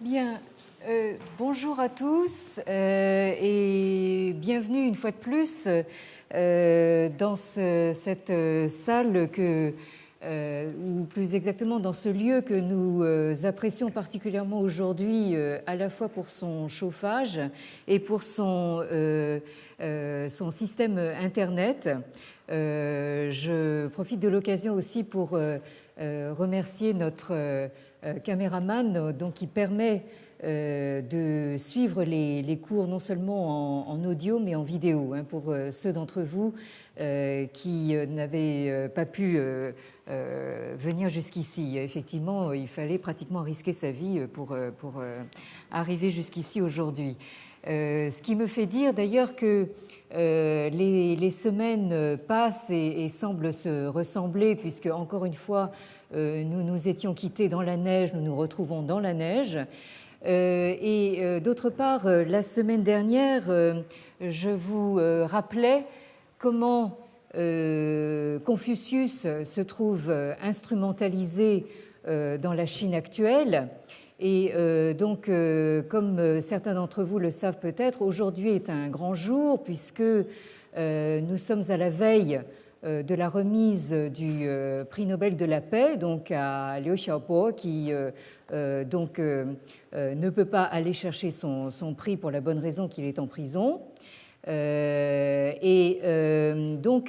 Bien, bonjour à tous et bienvenue une fois de plus dans cette salle ou plus exactement dans ce lieu que nous apprécions particulièrement aujourd'hui, à la fois pour son chauffage et pour son système Internet. Je profite de l'occasion aussi pour remercier notre caméraman qui permet de suivre les cours non seulement en audio mais en vidéo, pour ceux d'entre vous qui n'avaient pas pu venir jusqu'ici. Effectivement, il fallait pratiquement risquer sa vie pour arriver jusqu'ici aujourd'hui. Ce qui me fait dire d'ailleurs que les semaines passent et semblent se ressembler, puisque encore une fois nous nous étions quittés dans la neige, nous nous retrouvons dans la neige. Et d'autre part, la semaine dernière, je vous rappelais comment Confucius se trouve instrumentalisé dans la Chine actuelle. Et donc, comme certains d'entre vous le savent peut-être, aujourd'hui est un grand jour puisque nous sommes à la veille de la remise du prix Nobel de la paix, donc à Liu Xiaobo, qui ne peut pas aller chercher son prix pour la bonne raison qu'il est en prison. Donc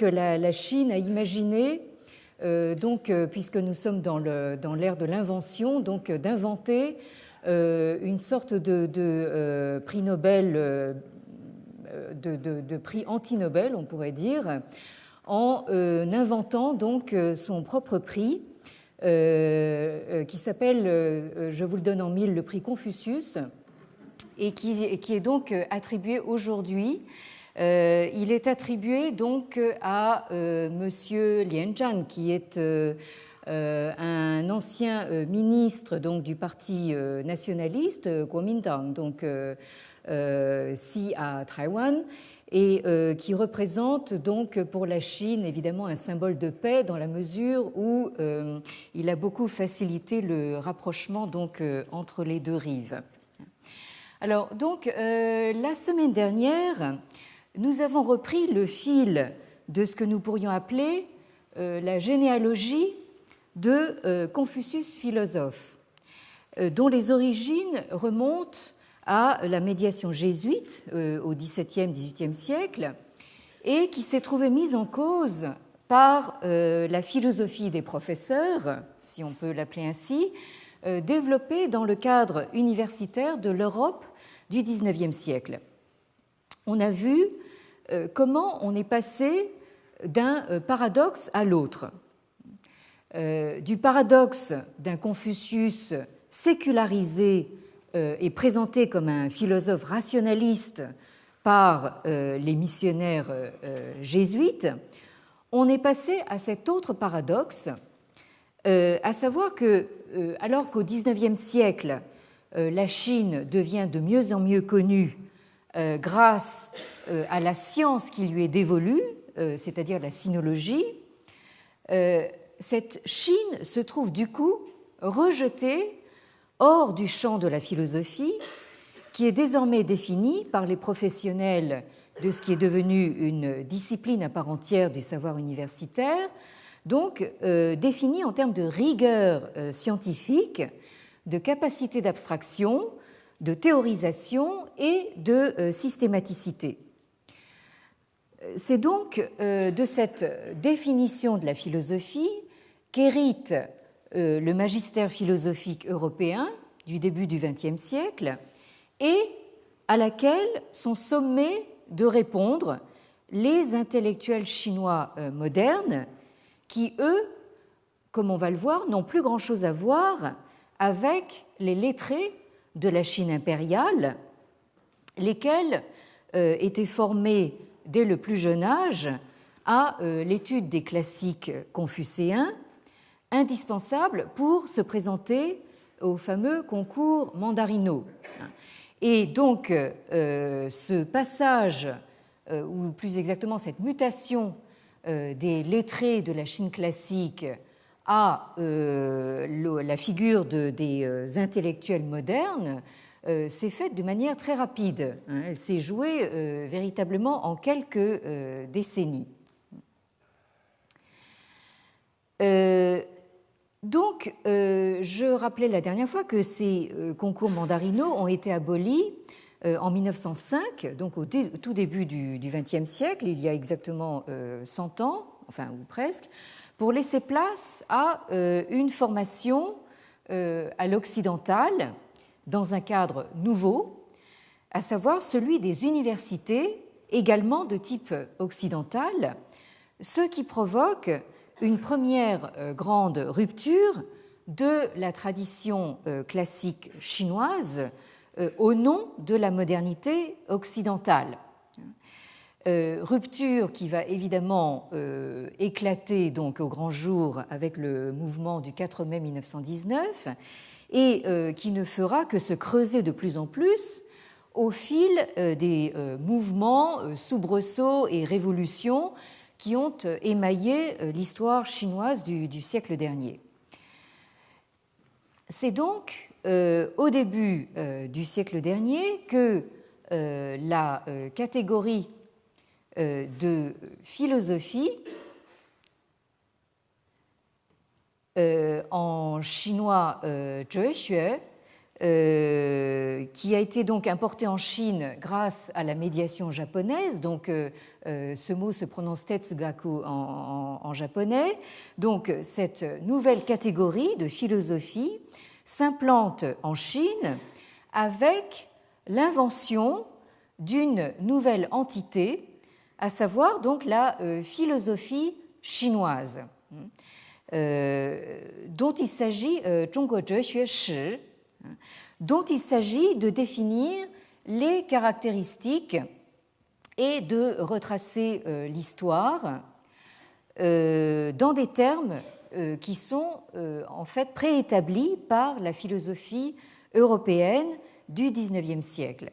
la Chine a imaginé, puisque nous sommes dans l'ère de l'invention, donc d'inventer une sorte de prix Nobel, de prix anti-Nobel, on pourrait dire, en inventant donc son propre prix qui s'appelle, je vous le donne en mille, le prix Confucius, et qui est donc attribué aujourd'hui. Il est attribué donc à Monsieur Lian Zhan, qui est un ancien ministre donc du parti nationaliste Kuomintang, donc ici à Taïwan, et qui représente donc pour la Chine évidemment un symbole de paix dans la mesure où il a beaucoup facilité le rapprochement donc entre les deux rives. Alors donc la semaine dernière, nous avons repris le fil de ce que nous pourrions appeler la généalogie de Confucius philosophe, dont les origines remontent à la médiation jésuite au XVIIe, XVIIIe siècle et qui s'est trouvée mise en cause par la philosophie des professeurs, si on peut l'appeler ainsi, développée dans le cadre universitaire de l'Europe du XIXe siècle. On a vu comment on est passé d'un paradoxe à l'autre, du paradoxe d'un Confucius sécularisé est présenté comme un philosophe rationaliste par les missionnaires jésuites, on est passé à cet autre paradoxe, à savoir que, alors qu'au XIXe siècle, la Chine devient de mieux en mieux connue grâce à la science qui lui est dévolue, c'est-à-dire la sinologie, cette Chine se trouve du coup rejetée hors du champ de la philosophie, qui est désormais définie par les professionnels de ce qui est devenu une discipline à part entière du savoir universitaire, donc définie en termes de rigueur scientifique, de capacité d'abstraction, de théorisation et de systématicité. C'est donc de cette définition de la philosophie qu'hérite le magistère philosophique européen du début du XXe siècle et à laquelle sont sommés de répondre les intellectuels chinois modernes qui, eux, comme on va le voir, n'ont plus grand-chose à voir avec les lettrés de la Chine impériale, lesquels étaient formés dès le plus jeune âge à l'étude des classiques confucéens, indispensable pour se présenter au fameux concours mandarino. Et donc, ce passage, ou plus exactement cette mutation des lettrés de la Chine classique à la figure des intellectuels modernes s'est faite de manière très rapide. Elle s'est jouée véritablement en quelques décennies. Donc, je rappelais la dernière fois que ces concours mandarinaux ont été abolis en 1905, donc au tout début du XXe siècle, il y a exactement 100 ans, enfin ou presque, pour laisser place à une formation à l'occidental dans un cadre nouveau, à savoir celui des universités, également de type occidental, ce qui provoque une première grande rupture de la tradition classique chinoise au nom de la modernité occidentale. Rupture qui va évidemment éclater donc au grand jour avec le mouvement du 4 mai 1919 et qui ne fera que se creuser de plus en plus au fil des mouvements, soubresauts et révolutions qui ont émaillé l'histoire chinoise du siècle dernier. C'est donc au début du siècle dernier que la catégorie de philosophie en chinois zhexue, qui a été donc importé en Chine grâce à la médiation japonaise. Donc, ce mot se prononce tetsugaku en japonais. Donc, cette nouvelle catégorie de philosophie s'implante en Chine avec l'invention d'une nouvelle entité, à savoir donc la philosophie chinoise, dont il s'agit dont il s'agit de définir les caractéristiques et de retracer l'histoire dans des termes qui sont en fait préétablis par la philosophie européenne du XIXe siècle.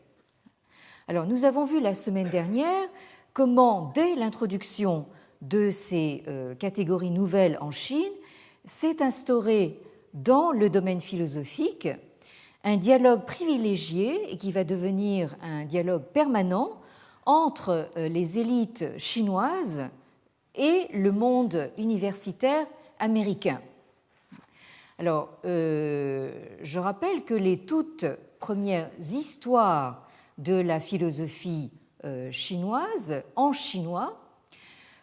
Alors, nous avons vu la semaine dernière comment, dès l'introduction de ces catégories nouvelles en Chine, s'est instauré dans le domaine philosophique un dialogue privilégié et qui va devenir un dialogue permanent entre les élites chinoises et le monde universitaire américain. Alors, je rappelle que les toutes premières histoires de la philosophie chinoise en chinois,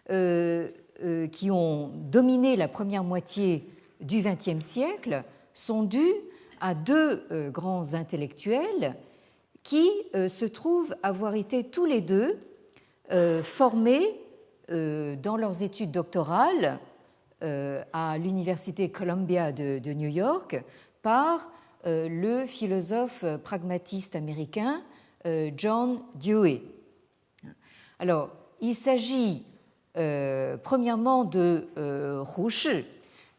qui ont dominé la première moitié du XXe siècle, sont dues à deux grands intellectuels qui se trouvent avoir été tous les deux formés dans leurs études doctorales à l'université Columbia de New York par le philosophe pragmatiste américain John Dewey. Alors, il s'agit premièrement de Hu Shi,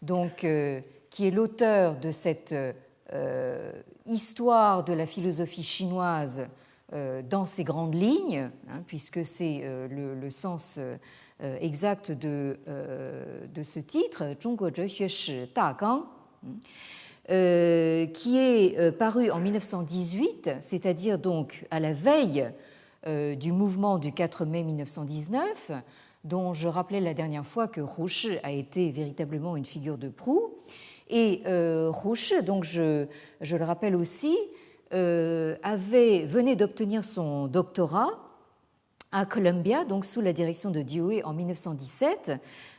donc, qui est l'auteur de cette histoire de la philosophie chinoise dans ses grandes lignes, puisque c'est le sens exact de ce titre, 中国哲学史大纲, qui est paru en 1918, c'est-à-dire donc à la veille du mouvement du 4 mai 1919, dont je rappelais la dernière fois que Hu Shi a été véritablement une figure de proue. Et Hu Shi, donc je le rappelle aussi, venait d'obtenir son doctorat à Columbia, donc sous la direction de Dewey en 1917,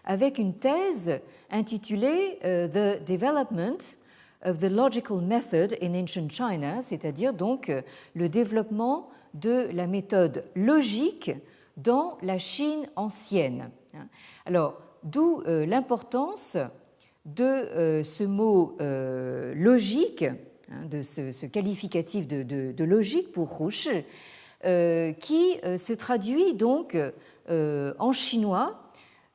avec une thèse intitulée The Development of the Logical Method in Ancient China, c'est-à-dire donc le développement de la méthode logique dans la Chine ancienne. Alors, d'où l'importance de ce mot logique, de ce qualificatif de logique pour Hu Shi, qui se traduit donc en chinois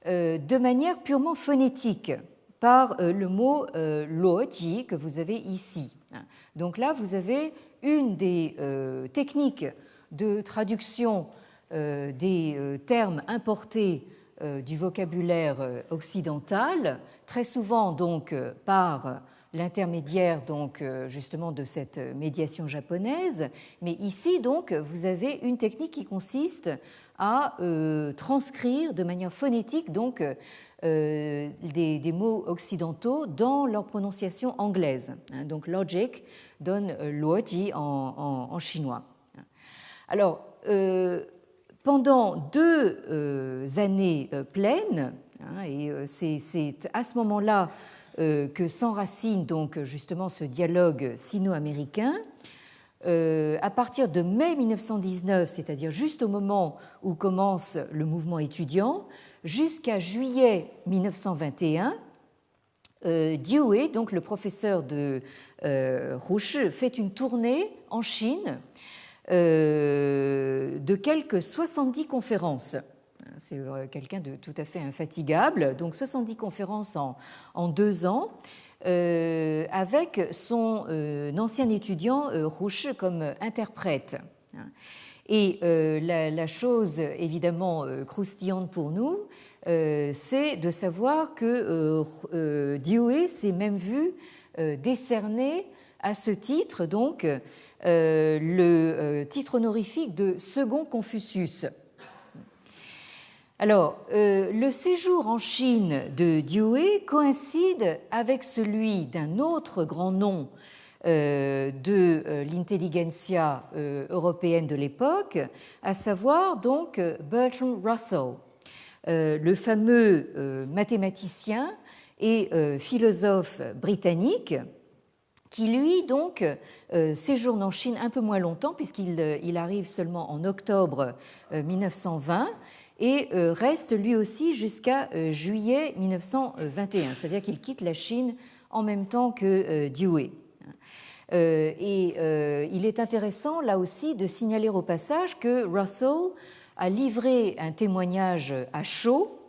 de manière purement phonétique par le mot luoji que vous avez ici. Donc là, vous avez une des techniques de traduction des termes importés du vocabulaire occidental, très souvent donc par l'intermédiaire donc justement de cette médiation japonaise, mais ici donc vous avez une technique qui consiste à transcrire de manière phonétique donc des mots occidentaux dans leur prononciation anglaise. Donc logic donne luoji en chinois. Alors pendant 2 années pleines, et c'est à ce moment-là que s'enracine donc justement ce dialogue sino-américain. À partir de mai 1919, c'est-à-dire juste au moment où commence le mouvement étudiant, jusqu'à juillet 1921, Dewey, donc le professeur de Rouche, fait une tournée en Chine de quelques 70 conférences. C'est quelqu'un de tout à fait infatigable. Donc 70 conférences en 2 ans, avec son ancien étudiant Rouche comme interprète. Et la chose évidemment croustillante pour nous, c'est de savoir que Dewey s'est même vu décerner à ce titre donc le titre honorifique de second Confucius. Alors, le séjour en Chine de Dewey coïncide avec celui d'un autre grand nom de l'intelligentsia européenne de l'époque, à savoir donc Bertrand Russell, le fameux mathématicien et philosophe britannique, qui lui donc séjourne en Chine un peu moins longtemps puisqu'il arrive seulement en octobre 1920 et reste lui aussi jusqu'à juillet 1921, c'est-à-dire qu'il quitte la Chine en même temps que Dewey. Et il est intéressant là aussi de signaler au passage que Russell a livré un témoignage à chaud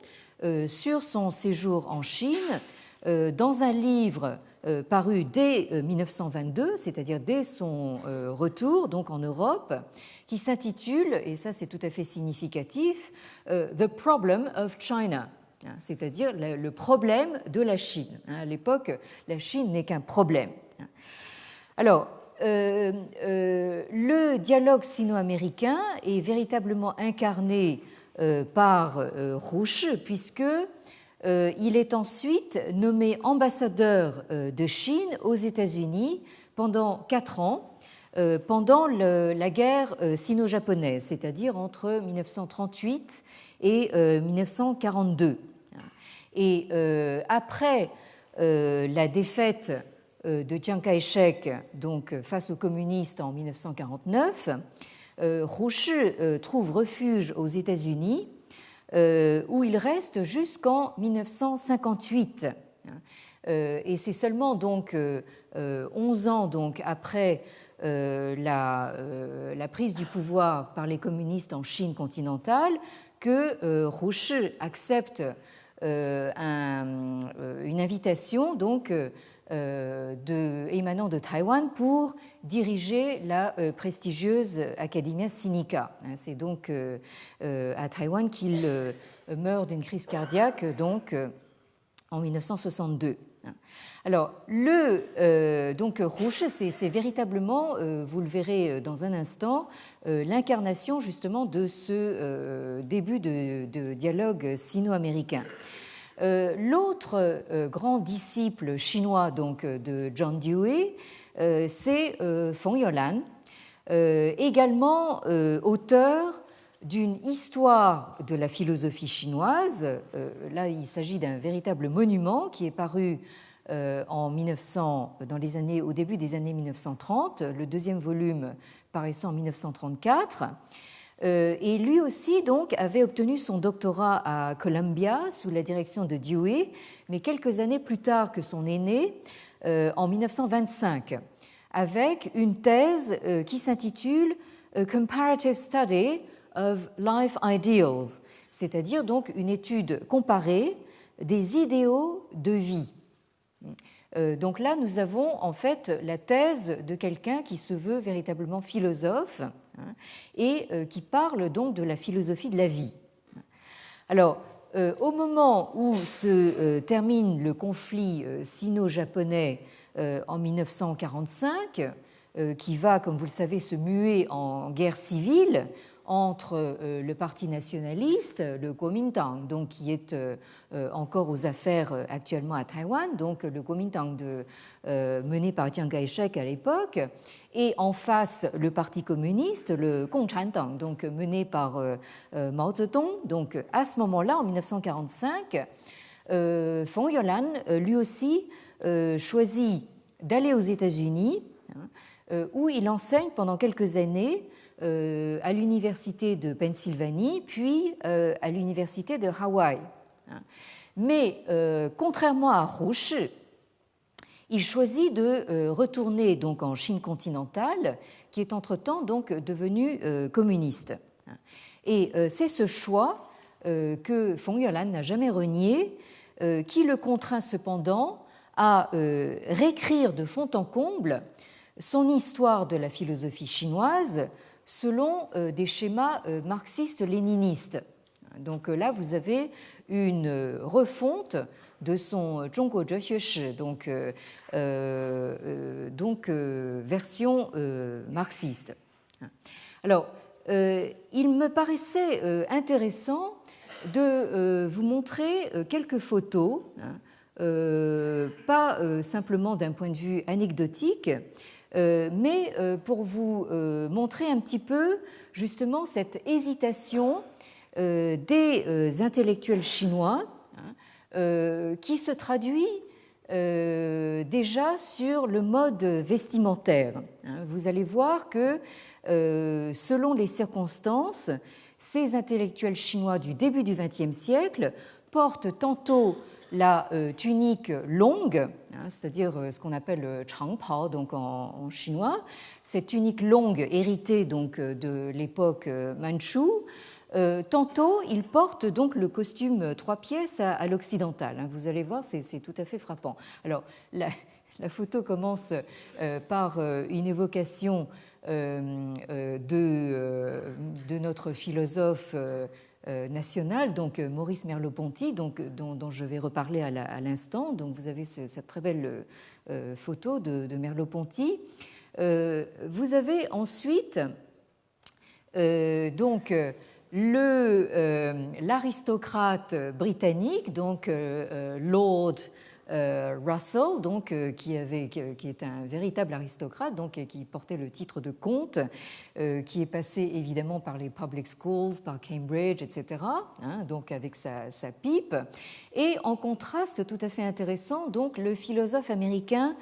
sur son séjour en Chine dans un livre paru dès 1922, c'est-à-dire dès son retour donc en Europe, qui s'intitule, et ça c'est tout à fait significatif, The Problem of China, c'est-à-dire le problème de la Chine. À l'époque, la Chine n'est qu'un problème. Alors, le dialogue sino-américain est véritablement incarné par Rouche, puisque il est ensuite nommé ambassadeur de Chine aux États-Unis pendant 4 ans, pendant la guerre sino-japonaise, c'est-à-dire entre 1938 et 1942. Et après la défaite de Chiang Kai-shek donc, face aux communistes en 1949, Rouche trouve refuge aux États-Unis où il reste jusqu'en 1958. Et c'est seulement donc 11 ans donc, après la prise du pouvoir par les communistes en Chine continentale que Rouche accepte une invitation donc, émanant de Taïwan pour diriger la prestigieuse Academia Sinica. C'est donc à Taïwan qu'il meurt d'une crise cardiaque donc, en 1962. Alors, donc Rouche, c'est véritablement, vous le verrez dans un instant, l'incarnation justement de ce début de dialogue sino-américain. L'autre grand disciple chinois donc, de John Dewey, c'est Feng Youlan, également auteur d'une histoire de la philosophie chinoise. Là, il s'agit d'un véritable monument qui est paru au début des années 1930, le 2e volume paraissant en 1934. Et lui aussi donc avait obtenu son doctorat à Columbia sous la direction de Dewey, mais quelques années plus tard que son aîné, en 1925, avec une thèse qui s'intitule A Comparative Study of Life Ideals, c'est-à-dire donc une étude comparée des idéaux de vie. Donc là, nous avons en fait la thèse de quelqu'un qui se veut véritablement philosophe et qui parle donc de la philosophie de la vie. Alors, au moment où se termine le conflit sino-japonais en 1945, qui va, comme vous le savez, se muer en guerre civile entre le parti nationaliste, le Kuomintang, donc qui est encore aux affaires actuellement à Taïwan, donc le Kuomintang mené par Chiang Kai-shek à l'époque, et en face le parti communiste, le共产党, donc mené par Mao Zedong. Donc à ce moment-là, en 1945, Feng Youlan, lui aussi, choisit d'aller aux États-Unis, où il enseigne pendant quelques années à l'université de Pennsylvanie, puis à l'université de Hawaï. Mais contrairement à Hu Shi, il choisit de retourner donc en Chine continentale, qui est entre-temps donc devenue communiste. Et c'est ce choix que Feng Youlan n'a jamais renié, qui le contraint cependant à réécrire de fond en comble son histoire de la philosophie chinoise selon des schémas marxistes-léninistes. Donc là, vous avez une refonte de son Zhongguo Zhexue Shi, donc version marxiste. Alors, il me paraissait intéressant de vous montrer quelques photos, pas simplement d'un point de vue anecdotique, mais pour vous montrer un petit peu justement cette hésitation des intellectuels chinois qui se traduit déjà sur le mode vestimentaire. Vous allez voir que selon les circonstances, ces intellectuels chinois du début du XXe siècle portent tantôt la tunique longue, c'est-à-dire ce qu'on appelle le changpao donc en chinois, cette tunique longue héritée donc de l'époque manchoue. Tantôt, ils portent donc le costume 3 pièces à l'occidental. Vous allez voir, c'est tout à fait frappant. Alors, la photo commence par une évocation de notre philosophe national, donc Maurice Merleau-Ponty, dont je vais reparler à l'instant. Donc vous avez cette très belle photo de Merleau-Ponty. Vous avez ensuite donc l'aristocrate britannique, donc Lord Russell, donc, qui est un véritable aristocrate, donc, qui portait le titre de comte, qui est passé évidemment par les public schools, par Cambridge, etc., donc avec sa pipe. Et en contraste tout à fait intéressant, donc, le philosophe américain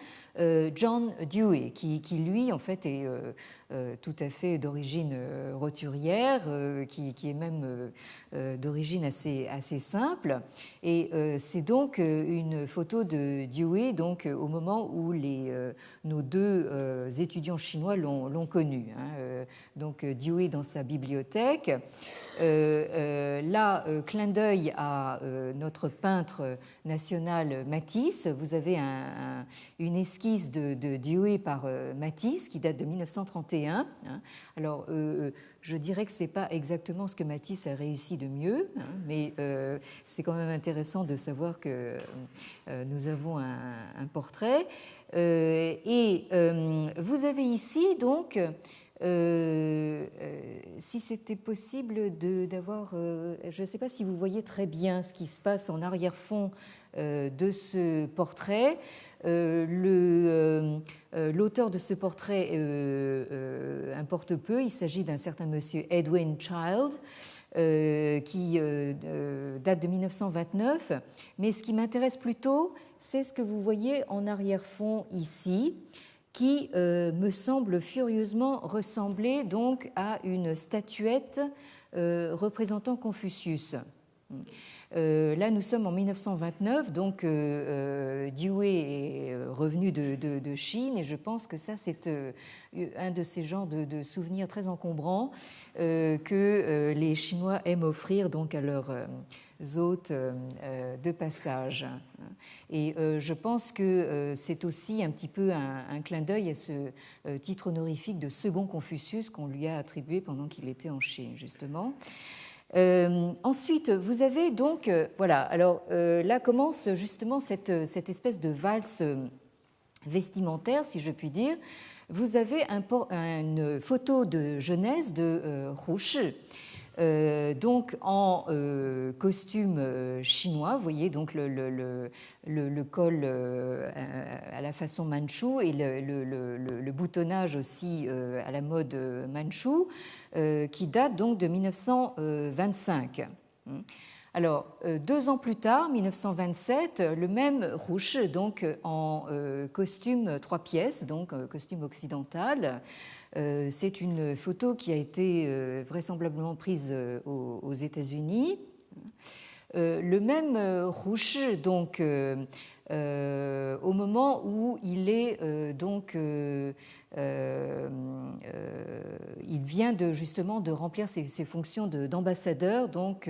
John Dewey, qui lui, en fait, est tout à fait d'origine roturière, qui est même d'origine assez simple. Et c'est donc une photo de Dewey donc, au moment où nos deux étudiants chinois l'ont connu. Donc Dewey dans sa bibliothèque. Là, clin d'œil à notre peintre national Matisse. Vous avez une esquisse de Dewey par Matisse qui date de 1931. Alors, je dirais que ce n'est pas exactement ce que Matisse a réussi de mieux, mais c'est quand même intéressant de savoir que nous avons un portrait. Et vous avez ici donc si c'était possible d'avoir, je ne sais pas si vous voyez très bien ce qui se passe en arrière-fond de ce portrait. L'auteur de ce portrait importe peu, il s'agit d'un certain monsieur Edwin Child, qui date de 1929, mais ce qui m'intéresse plutôt, c'est ce que vous voyez en arrière-fond ici, qui me semble furieusement ressembler donc à une statuette représentant Confucius. Là, nous sommes en 1929, donc Dewey est revenu de Chine, et je pense que ça, c'est un de ces genres de souvenirs très encombrants que les Chinois aiment offrir donc à leurs hôtes de passage. Et je pense que c'est aussi un petit peu un clin d'œil à ce titre honorifique de second Confucius qu'on lui a attribué pendant qu'il était en Chine, justement. Ensuite, vous avez donc, voilà, alors là commence justement cette espèce de valse vestimentaire, si je puis dire. Vous avez une photo de jeunesse de Hu Shi, donc en costume chinois, vous voyez donc le col à la façon manchoue et le boutonnage aussi à la mode manchoue, qui date donc de 1925. Alors, 2 ans plus tard, 1927, le même Rouch, donc en costume 3 pièces, donc costume occidental. C'est une photo qui a été vraisemblablement prise aux États-Unis. Le même Rouch, donc au moment où il est il vient justement de remplir ses fonctions d'ambassadeur donc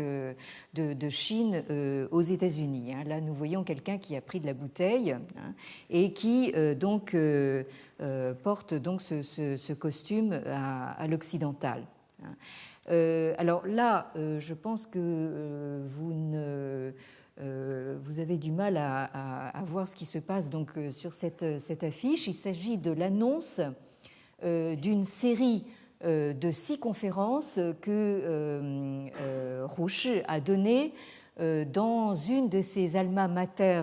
de Chine aux États-Unis. Là, nous voyons quelqu'un qui a pris de la bouteille et qui donc porte donc ce costume à l'occidental. Alors là, je pense que vous avez du mal à voir ce qui se passe donc sur cette affiche. Il s'agit de l'annonce d'une série de 6 conférences que Hu Shi a données dans une de ses alma mater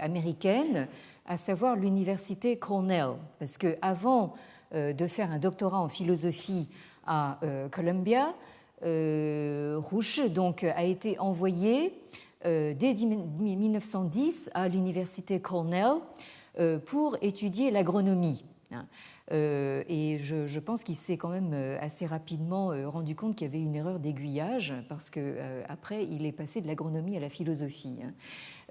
américaines, à savoir l'université Cornell. Parce qu'avant de faire un doctorat en philosophie à Columbia, Hu Shi donc a été envoyé dès 1910 à l'université Cornell pour étudier l'agronomie. Et je pense qu'il s'est quand même assez rapidement rendu compte qu'il y avait une erreur d'aiguillage parce qu'après, il est passé de l'agronomie à la philosophie.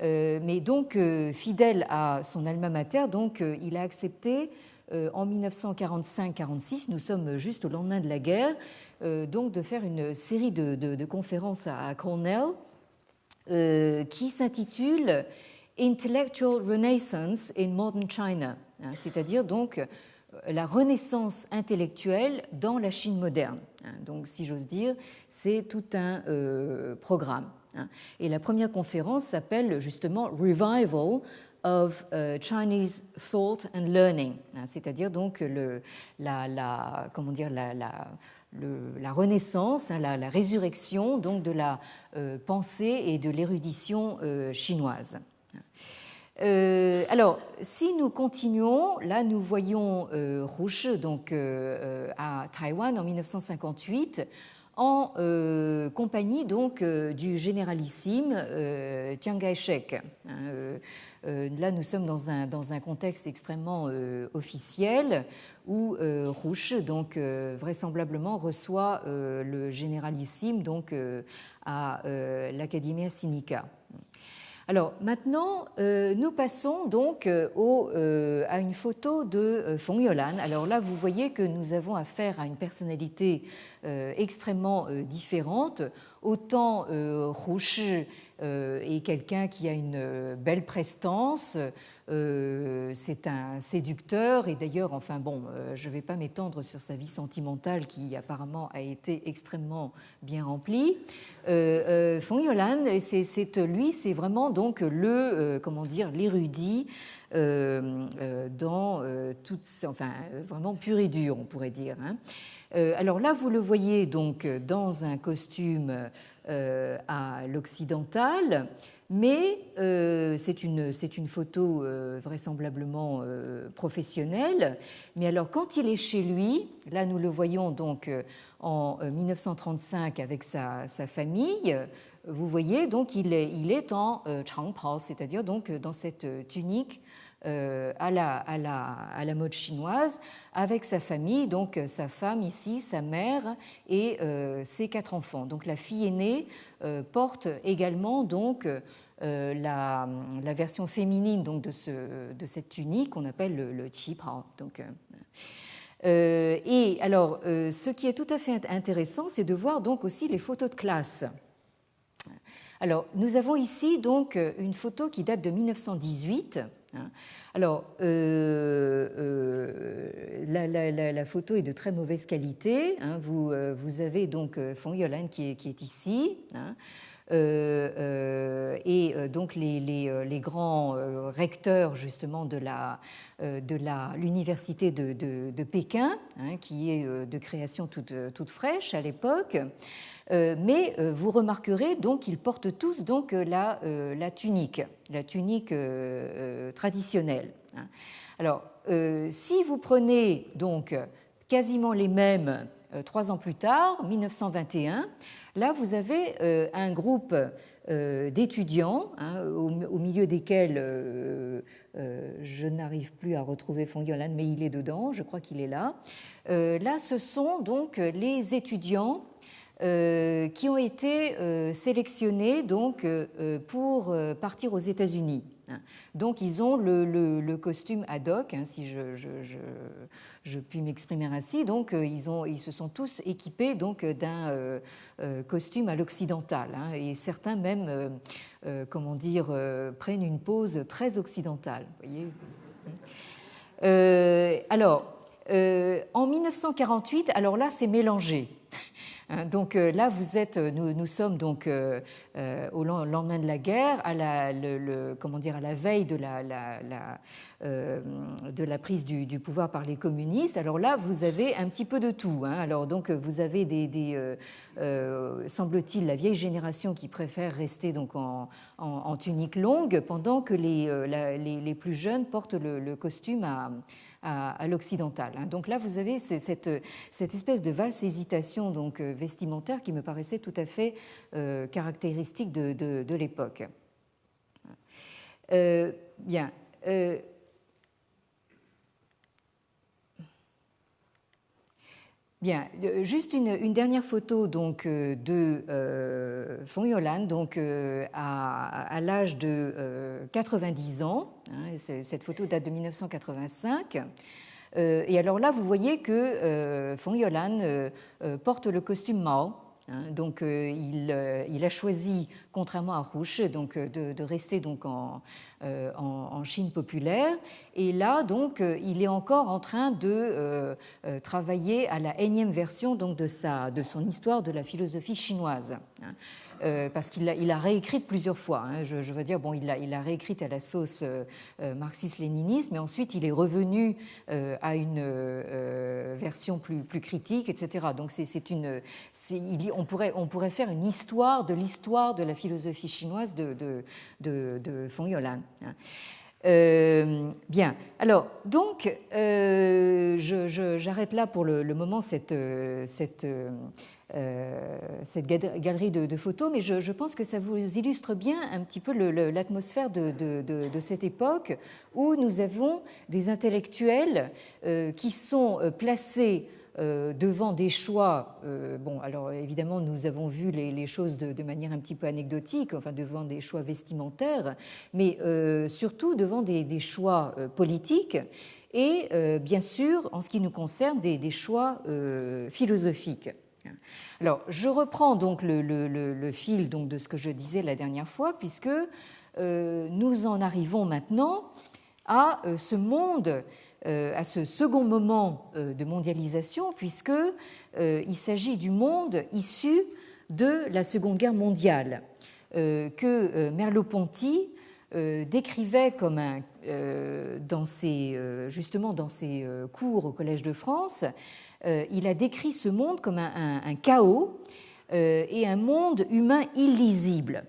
Mais donc, fidèle à son alma mater, donc, il a accepté en 1945-46, nous sommes juste au lendemain de la guerre, donc de faire une série de conférences à Cornell qui s'intitule Intellectual Renaissance in Modern China, c'est-à-dire donc la renaissance intellectuelle dans la Chine moderne. Donc, si j'ose dire, c'est tout un programme. Et la première conférence s'appelle justement Revival of Chinese Thought and Learning, c'est-à-dire donc la renaissance, la résurrection donc de la pensée et de l'érudition chinoise. Alors, si nous continuons, là nous voyons Hu Shi donc à Taïwan en 1958 en compagnie donc du généralissime Chiang Kai-shek. Là, nous sommes dans un contexte extrêmement officiel où Hu Shi donc vraisemblablement reçoit le généralissime donc à l'Academia Sinica. Alors maintenant, nous passons donc à une photo de Feng Youlan. Alors là, vous voyez que nous avons affaire à une personnalité extrêmement différente. Autant Hu Shi est quelqu'un qui a une belle prestance, c'est un séducteur, et d'ailleurs, enfin bon, je ne vais pas m'étendre sur sa vie sentimentale qui apparemment a été extrêmement bien remplie. Feng Youlan, lui, c'est vraiment donc l'érudit dans vraiment pur et dur, on pourrait dire. Alors là, vous le voyez donc dans un costume à l'occidental, mais c'est une photo vraisemblablement professionnelle. Mais alors, quand il est chez lui, là nous le voyons donc en 1935 avec sa famille, vous voyez donc il est en changpao, c'est-à-dire donc dans cette tunique à la mode chinoise, avec sa famille, donc sa femme ici, sa mère et ses 4 enfants. Donc la fille aînée porte également donc la version féminine donc de cette tunique qu'on appelle le qipao. Donc et alors, ce qui est tout à fait intéressant, c'est de voir donc aussi les photos de classe. Alors, nous avons ici donc une photo qui date de 1918 Alors, la photo est de très mauvaise qualité. Vous avez donc Phong Yolan qui est ici. Et donc les grands recteurs justement de l'université de Pékin, qui est de création toute fraîche à l'époque. Mais vous remarquerez donc qu'ils portent tous donc la tunique traditionnelle. Alors, si vous prenez donc quasiment les mêmes 3 ans plus tard, 1921, là vous avez un groupe d'étudiants, au milieu desquels je n'arrive plus à retrouver Phong Yolan, mais il est dedans, je crois qu'il est là. Là, ce sont donc les étudiants qui ont été sélectionnés donc, pour partir aux États-Unis. Donc, ils ont le costume ad hoc, si je puis m'exprimer ainsi. Donc, ils se sont tous équipés donc d'un costume à l'occidental, et certains même, prennent une pose très occidentale. Vous voyez. En 1948, alors là, c'est mélangé. Donc là, nous sommes donc au lendemain de la guerre, à la veille de la prise du pouvoir par les communistes. Alors là, vous avez un petit peu de tout. Alors donc, vous avez semble-t-il, la vieille génération qui préfère rester donc en tunique longue, pendant que les plus jeunes portent le costume à l'occidental. Donc là, vous avez cette espèce de valse-hésitation donc vestimentaire qui me paraissait tout à fait caractéristique de l'époque. Bien. Bien, juste une dernière photo donc de Phong Yolan, donc à l'âge de 90 ans. Cette photo date de 1985. Et alors là, vous voyez que Phong Yolan porte le costume Mao. Donc, il a choisi, contrairement à Rouche, donc de rester donc en Chine populaire. Et là, donc, il est encore en train de travailler à la énième version donc de son histoire de la philosophie chinoise. Parce qu'il a réécrite plusieurs fois. Je veux dire, bon, il a réécrite à la sauce marxiste-léniniste, mais ensuite il est revenu à une version plus critique, etc. Donc on pourrait faire une histoire de la philosophie chinoise de Phong Yolan. Bien. Alors, donc, j'arrête là pour le moment cette galerie de photos, mais je pense que ça vous illustre bien un petit peu l'atmosphère de cette époque où nous avons des intellectuels qui sont placés devant des choix. Bon, alors évidemment, nous avons vu les choses de manière un petit peu anecdotique, enfin devant des choix vestimentaires, mais surtout devant des choix politiques et bien sûr, en ce qui nous concerne, des choix philosophiques. Alors, je reprends donc le fil donc de ce que je disais la dernière fois, puisque nous en arrivons maintenant à ce monde, à ce second moment de mondialisation, puisque il s'agit du monde issu de la Seconde Guerre mondiale, que Merleau-Ponty décrivait comme dans ses cours au Collège de France. Il a décrit ce monde comme un chaos et un monde humain illisible.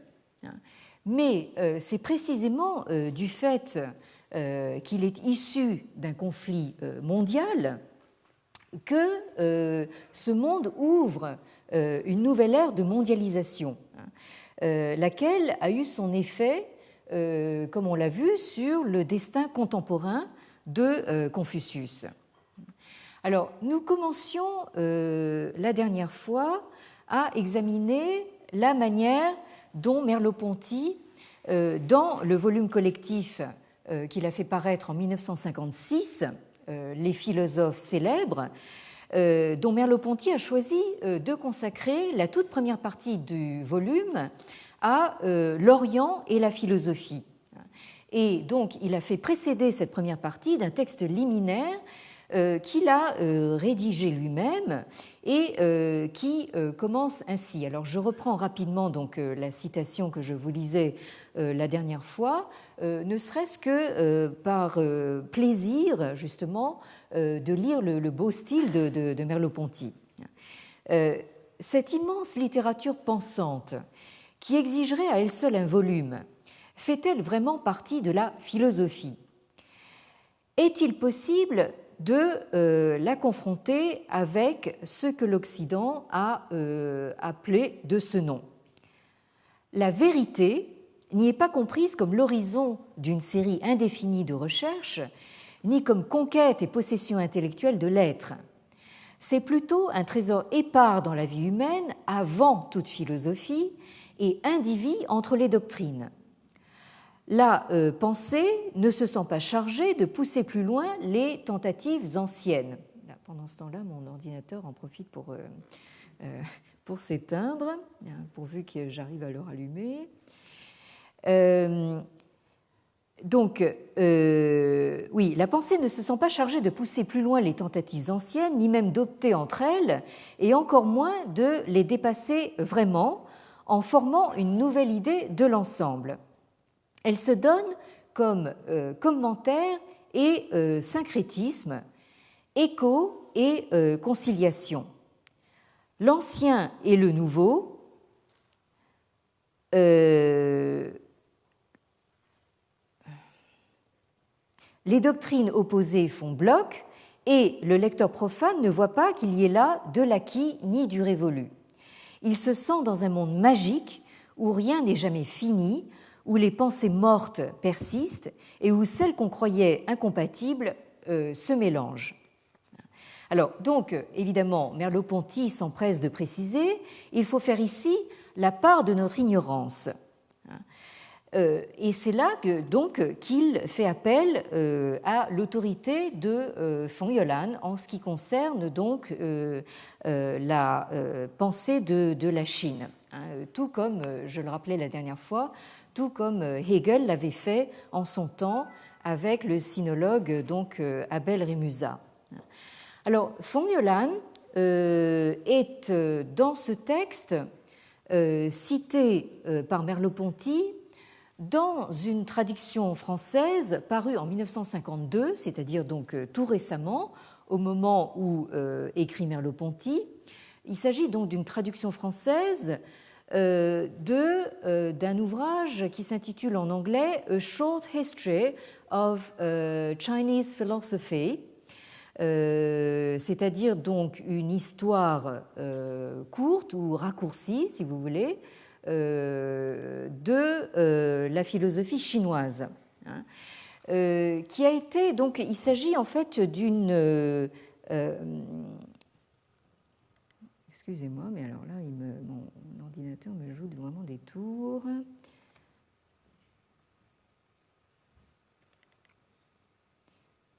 Mais c'est précisément du fait qu'il est issu d'un conflit mondial que ce monde ouvre une nouvelle ère de mondialisation, laquelle a eu son effet, comme on l'a vu, sur le destin contemporain de Confucius. Alors, nous commencions la dernière fois à examiner la manière dont Merleau-Ponty, dans le volume collectif qu'il a fait paraître en 1956, Les philosophes célèbres, dont Merleau-Ponty a choisi de consacrer la toute première partie du volume à l'Orient et la philosophie. Et donc, il a fait précéder cette première partie d'un texte liminaire qu'il a rédigé lui-même et qui commence ainsi. Alors, je reprends rapidement donc la citation que je vous lisais la dernière fois, ne serait-ce que par plaisir, justement, de lire le beau style de Merleau-Ponty. Cette immense littérature pensante, qui exigerait à elle seule un volume, fait-elle vraiment partie de la philosophie? Est-il possible de la confronter avec ce que l'Occident a appelé de ce nom? La vérité n'y est pas comprise comme l'horizon d'une série indéfinie de recherches, ni comme conquête et possession intellectuelle de l'être. C'est plutôt un trésor épars dans la vie humaine avant toute philosophie et indivis entre les doctrines. La pensée ne se sent pas chargée de pousser plus loin les tentatives anciennes. Là, pendant ce temps-là, mon ordinateur en profite pour s'éteindre, pourvu que j'arrive à le rallumer. Oui, la pensée ne se sent pas chargée de pousser plus loin les tentatives anciennes, ni même d'opter entre elles, et encore moins de les dépasser vraiment, en formant une nouvelle idée de l'ensemble. Elle se donne comme commentaire et syncrétisme, écho et conciliation. L'ancien et le nouveau, les doctrines opposées font bloc et le lecteur profane ne voit pas qu'il y ait là de l'acquis ni du révolu. Il se sent dans un monde magique où rien n'est jamais fini, où les pensées mortes persistent et où celles qu'on croyait incompatibles se mélangent. Alors, donc, évidemment, Merleau-Ponty s'empresse de préciser, il faut faire ici la part de notre ignorance. Et c'est là qu'il fait appel à l'autorité de von Jolan en ce qui concerne donc la pensée de la Chine. Tout comme, je le rappelais la dernière fois, tout comme Hegel l'avait fait en son temps avec le sinologue donc Abel Rémusat. Alors, von Jolan est dans ce texte cité par Merleau-Ponty dans une traduction française parue en 1952, c'est-à-dire donc tout récemment, au moment où écrit Merleau-Ponty. Il s'agit donc d'une traduction française d'un ouvrage qui s'intitule en anglais A Short History of Chinese Philosophy, c'est-à-dire donc une histoire courte ou raccourcie, si vous voulez, de la philosophie chinoise, qui a été donc, il s'agit en fait d'une excusez-moi, mais alors là, mon ordinateur me joue vraiment des tours.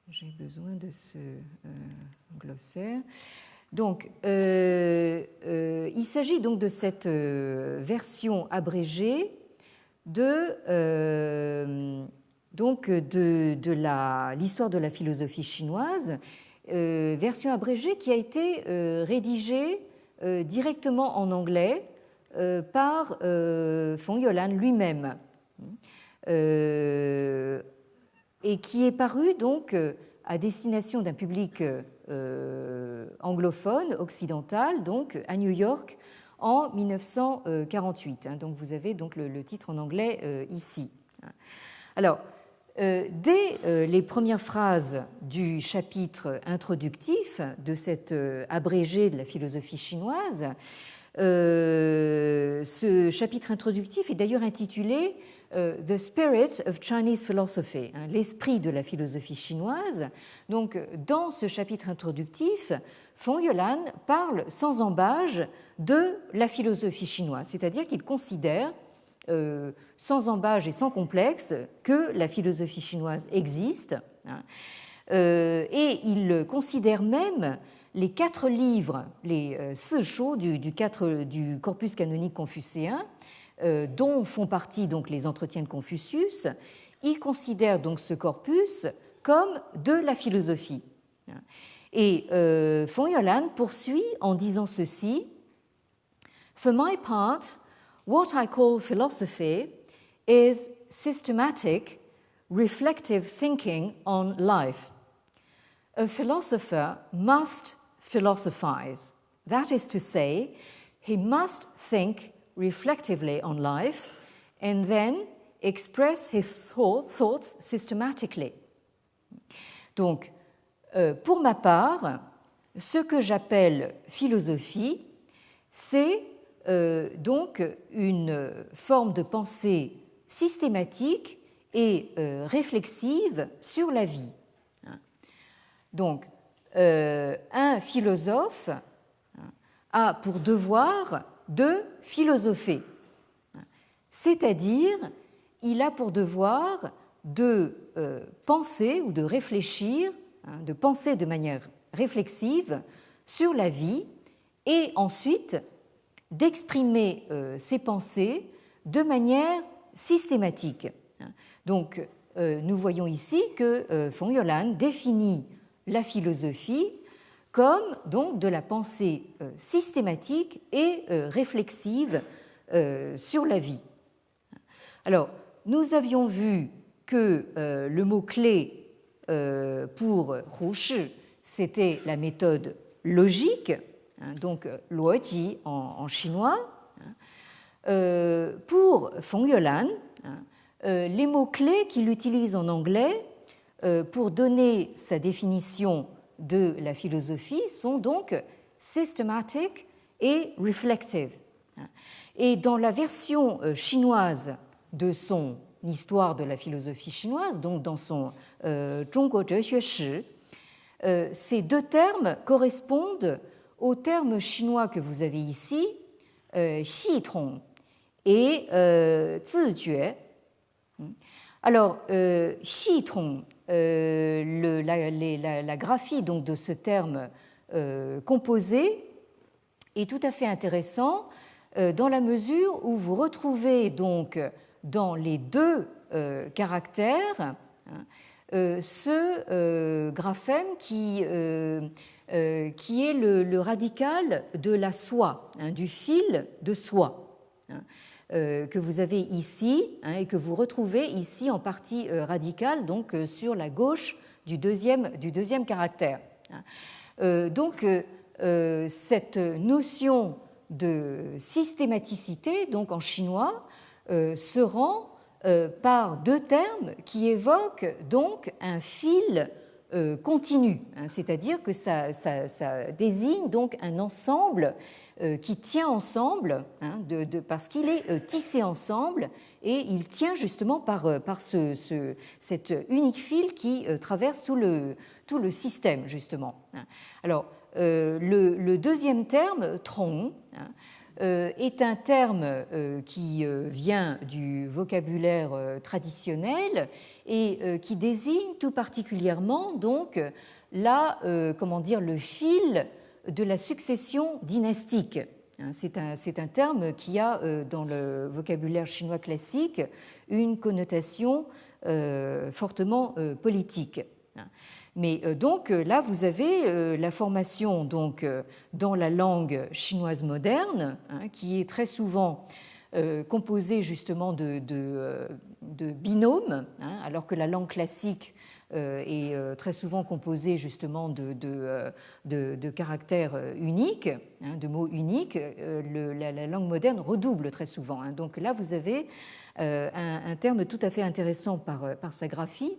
J'ai besoin de ce glossaire. Donc, il s'agit donc de cette version abrégée de l'histoire de la philosophie chinoise, version abrégée qui a été rédigée directement en anglais par von Jolan lui-même et qui est paru donc à destination d'un public anglophone, occidental, donc à New York en 1948. Donc vous avez donc le titre en anglais ici. Alors, dès les premières phrases du chapitre introductif de cet abrégé de la philosophie chinoise, ce chapitre introductif est d'ailleurs intitulé The Spirit of Chinese Philosophy, l'esprit de la philosophie chinoise. Donc, dans ce chapitre introductif, von Jolan parle sans ambages de la philosophie chinoise, c'est-à-dire qu'il considère sans ambages et sans complexe que la philosophie chinoise existe, et il considère même les 4 livres, les Sishou du corpus canonique confucéen, dont font partie donc les Entretiens de Confucius. il considère donc ce corpus comme de la philosophie. Et Feng Youlan poursuit en disant ceci: For my part, what I call philosophy is systematic, reflective thinking on life. A philosopher must philosophize. That is to say, he must think reflectively on life and then express his thoughts systematically. Donc, pour ma part, ce que j'appelle philosophie, c'est donc une forme de pensée systématique et réflexive sur la vie. Donc, un philosophe a pour devoir de philosopher, c'est-à-dire il a pour devoir de penser ou de réfléchir, de penser de manière réflexive sur la vie et ensuite d'exprimer ses pensées de manière systématique. Donc, nous voyons ici que Feng Youlan définit la philosophie comme donc de la pensée systématique et réflexive sur la vie. Alors, nous avions vu que le mot-clé pour Hu Shi, c'était la méthode logique, donc luoji en chinois. Pour Feng Youlan, les mots-clés qu'il utilise en anglais pour donner sa définition de la philosophie sont donc systematic et reflective. Et dans la version chinoise de son histoire de la philosophie chinoise, donc dans son Zhongguo Zhexue Shi, ces deux termes correspondent aux termes chinois que vous avez ici, xitong et zijue. Alors, xitong, la graphie donc, de ce terme composé est tout à fait intéressant dans la mesure où vous retrouvez donc dans les deux caractères ce graphème qui est le radical de la soie, du fil de soie, que vous avez ici et que vous retrouvez ici en partie radicale, donc sur la gauche du deuxième caractère. Donc, cette notion de systématicité, donc en chinois, se rend par deux termes qui évoquent donc un fil continu, c'est-à-dire que ça désigne donc un ensemble qui tient ensemble, parce qu'il est tissé ensemble et il tient justement par cet unique fil qui traverse tout le système, justement. Alors, le deuxième terme, trong, est un terme qui vient du vocabulaire traditionnel et qui désigne tout particulièrement donc le fil de la succession dynastique. C'est un terme qui a dans le vocabulaire chinois classique une connotation fortement politique. Mais donc là, vous avez la formation donc, dans la langue chinoise moderne, qui est très souvent composée justement de binômes, alors que la langue classique est très souvent composée justement de caractères uniques, de mots uniques. La langue moderne redouble très souvent. Donc là, vous avez un terme tout à fait intéressant par sa graphie.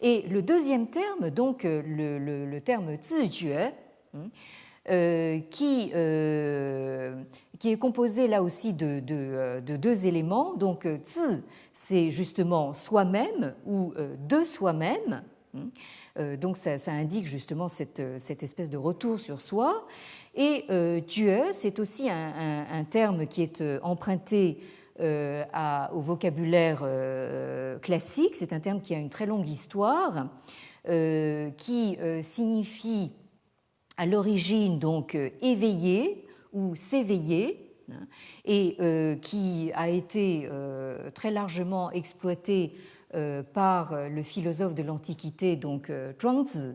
Et le deuxième terme, donc le terme zijue, qui est composé là aussi de deux éléments. Donc zi, c'est justement soi-même ou de soi-même. Donc ça indique justement cette espèce de retour sur soi. Et jue, c'est aussi un terme qui est emprunté au vocabulaire classique. C'est un terme qui a une très longue histoire, qui signifie à l'origine donc éveillé ou s'éveiller, et qui a été très largement exploité par le philosophe de l'Antiquité, donc Zhuangzi,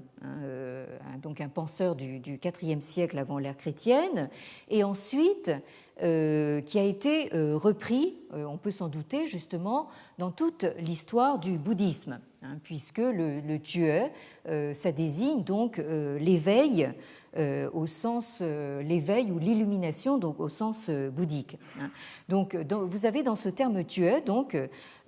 donc un penseur du IVe siècle avant l'ère chrétienne, et ensuite qui a été repris, on peut s'en douter, justement, dans toute l'histoire du bouddhisme, puisque le Tue, ça désigne donc l'éveil au sens l'éveil ou l'illumination, donc au sens bouddhique. Donc, vous avez dans ce terme Tue donc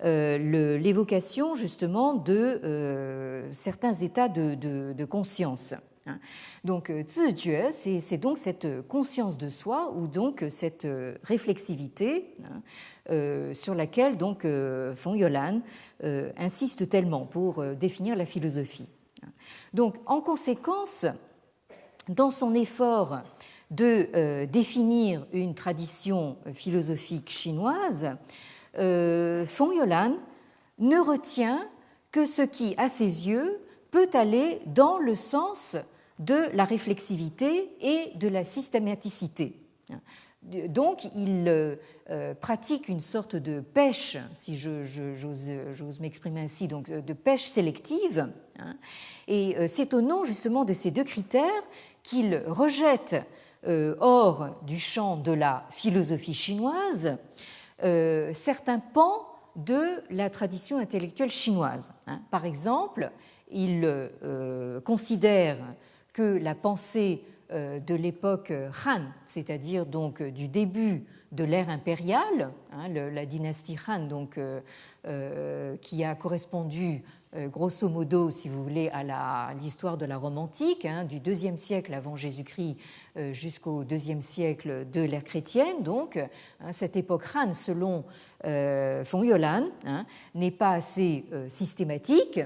l'évocation justement de certains états de conscience. Donc, Zi Jue, c'est donc cette conscience de soi ou donc cette réflexivité sur laquelle donc Feng Youlan insiste tellement pour définir la philosophie. Donc, en conséquence, dans son effort de définir une tradition philosophique chinoise, Feng Youlan ne retient que ce qui, à ses yeux, peut aller dans le sens de la réflexivité et de la systématicité. Donc, il pratique une sorte de pêche, si j'ose m'exprimer ainsi, donc de pêche sélective. Et c'est au nom justement de ces deux critères qu'il rejette hors du champ de la philosophie chinoise certains pans de la tradition intellectuelle chinoise. Par exemple, il considère que la pensée de l'époque Han, c'est-à-dire donc du début de l'ère impériale, la dynastie Han, donc, qui a correspondu grosso modo, si vous voulez, à l'histoire de la Rome antique, du IIe siècle avant Jésus-Christ jusqu'au IIe siècle de l'ère chrétienne. Donc, cette époque Han, selon Feng Youlan, n'est pas assez systématique.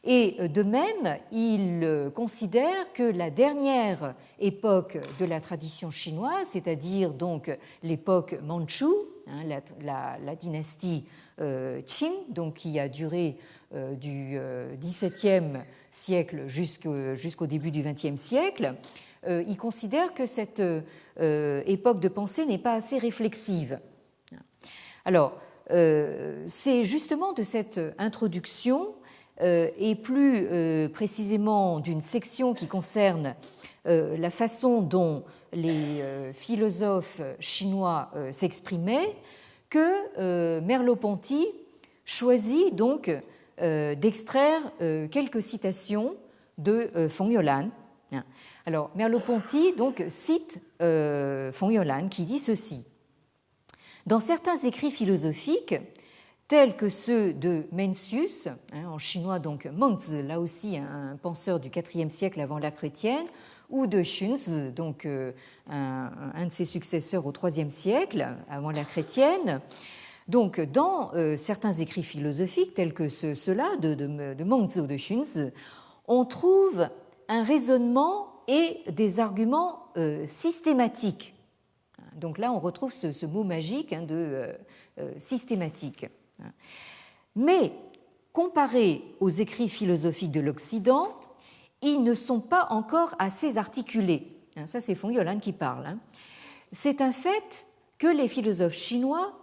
Et de même, il considère que la dernière époque de la tradition chinoise, c'est-à-dire donc l'époque mandchoue, la dynastie Qing, donc qui a duré du XVIIe siècle jusqu'au début du XXe siècle, il considère que cette époque de pensée n'est pas assez réflexive. Alors, c'est justement de cette introduction et plus précisément d'une section qui concerne la façon dont les philosophes chinois s'exprimaient que Merleau-Ponty choisit donc d'extraire quelques citations de Feng Youlan. Alors, Merleau-Ponty donc cite Feng Youlan qui dit ceci: dans certains écrits philosophiques, tels que ceux de Mencius, en chinois donc Mengzi, là aussi un penseur du IVe siècle avant l'ère chrétienne, ou de Xunzi, donc un de ses successeurs au IIIe siècle avant l'ère chrétienne. Donc, dans certains écrits philosophiques tels que ceux-là de Mengzi ou de Xunzi, on trouve un raisonnement et des arguments systématiques. Donc là, on retrouve ce mot magique de systématique. Mais comparés aux écrits philosophiques de l'Occident, ils ne sont pas encore assez articulés. Ça, c'est Feng Youlan qui parle. C'est un fait que les philosophes chinois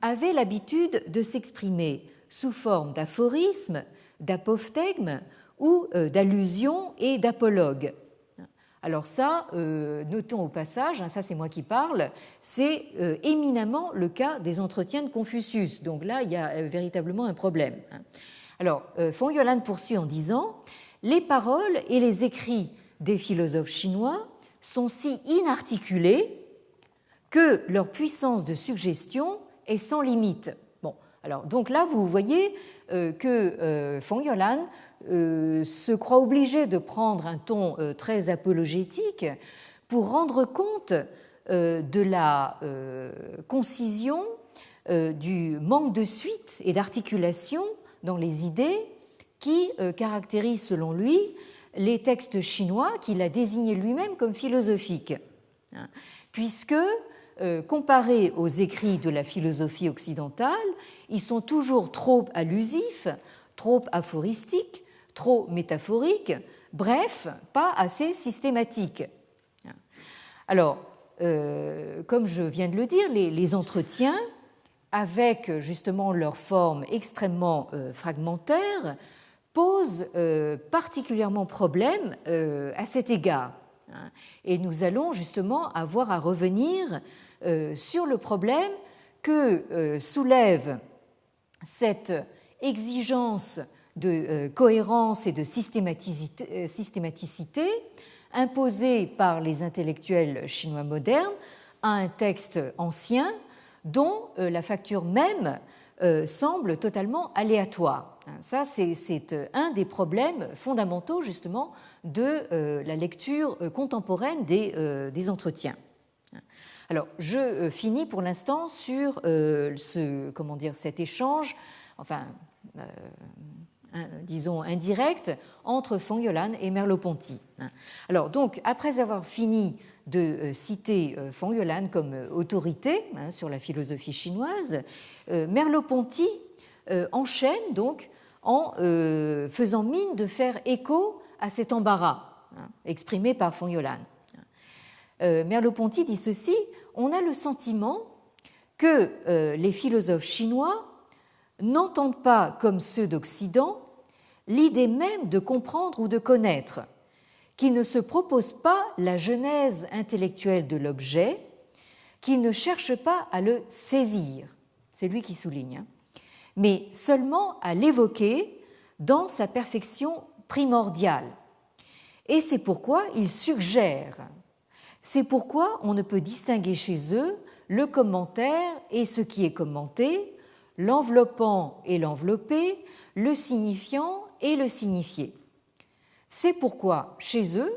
avaient l'habitude de s'exprimer sous forme d'aphorismes, d'apophthegmes ou d'allusions et d'apologues. Alors ça, notons au passage, ça c'est moi qui parle, c'est éminemment le cas des entretiens de Confucius. Donc là, il y a véritablement un problème. Alors, Feng Youlan poursuit en disant « Les paroles et les écrits des philosophes chinois sont si inarticulés que leur puissance de suggestion est sans limite. » Bon, alors donc là, vous voyez que Feng Youlan se croit obligé de prendre un ton très apologétique pour rendre compte de la concision, du manque de suite et d'articulation dans les idées qui caractérisent selon lui les textes chinois qu'il a désignés lui-même comme philosophiques, puisque comparés aux écrits de la philosophie occidentale, ils sont toujours trop allusifs, trop aphoristiques, trop métaphoriques, bref, pas assez systématiques. Alors, comme je viens de le dire, les entretiens avec justement leur forme extrêmement fragmentaire, pose particulièrement problème à cet égard. Et nous allons justement avoir à revenir sur le problème que soulève cette exigence de cohérence et de systématicité imposée par les intellectuels chinois modernes à un texte ancien dont la facture même semble totalement aléatoire. Ça, c'est un des problèmes fondamentaux justement de la lecture contemporaine des entretiens. Alors, je finis pour l'instant sur cet échange, disons indirect, entre Fong-Yolande et Merleau-Ponty. Alors, donc, après avoir fini de citer Fong-Yolande comme autorité sur la philosophie chinoise, Merleau-Ponty enchaîne donc en faisant mine de faire écho à cet embarras exprimé par Fong-Yolande. Merleau-Ponty dit ceci: on a le sentiment que les philosophes chinois n'entendent pas, comme ceux d'Occident, l'idée même de comprendre ou de connaître, qu'ils ne se proposent pas la genèse intellectuelle de l'objet, qu'ils ne cherchent pas à le saisir, c'est lui qui souligne, mais seulement à l'évoquer dans sa perfection primordiale. Et c'est pourquoi ils suggèrent, c'est pourquoi on ne peut distinguer chez eux le commentaire et ce qui est commenté, l'enveloppant et l'enveloppé, le signifiant et le signifié. C'est pourquoi chez eux,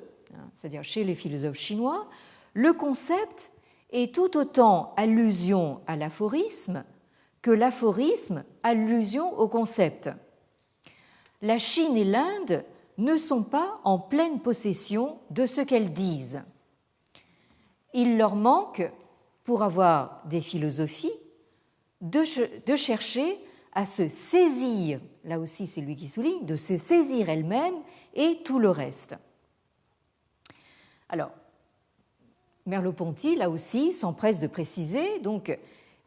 c'est-à-dire chez les philosophes chinois, le concept est tout autant allusion à l'aphorisme que l'aphorisme allusion au concept. La Chine et l'Inde ne sont pas en pleine possession de ce qu'elles disent. Il leur manque, pour avoir des philosophies, de chercher à se saisir, là aussi c'est lui qui souligne, de se saisir elle-même et tout le reste. Alors, Merleau-Ponty, là aussi, s'empresse de préciser, donc,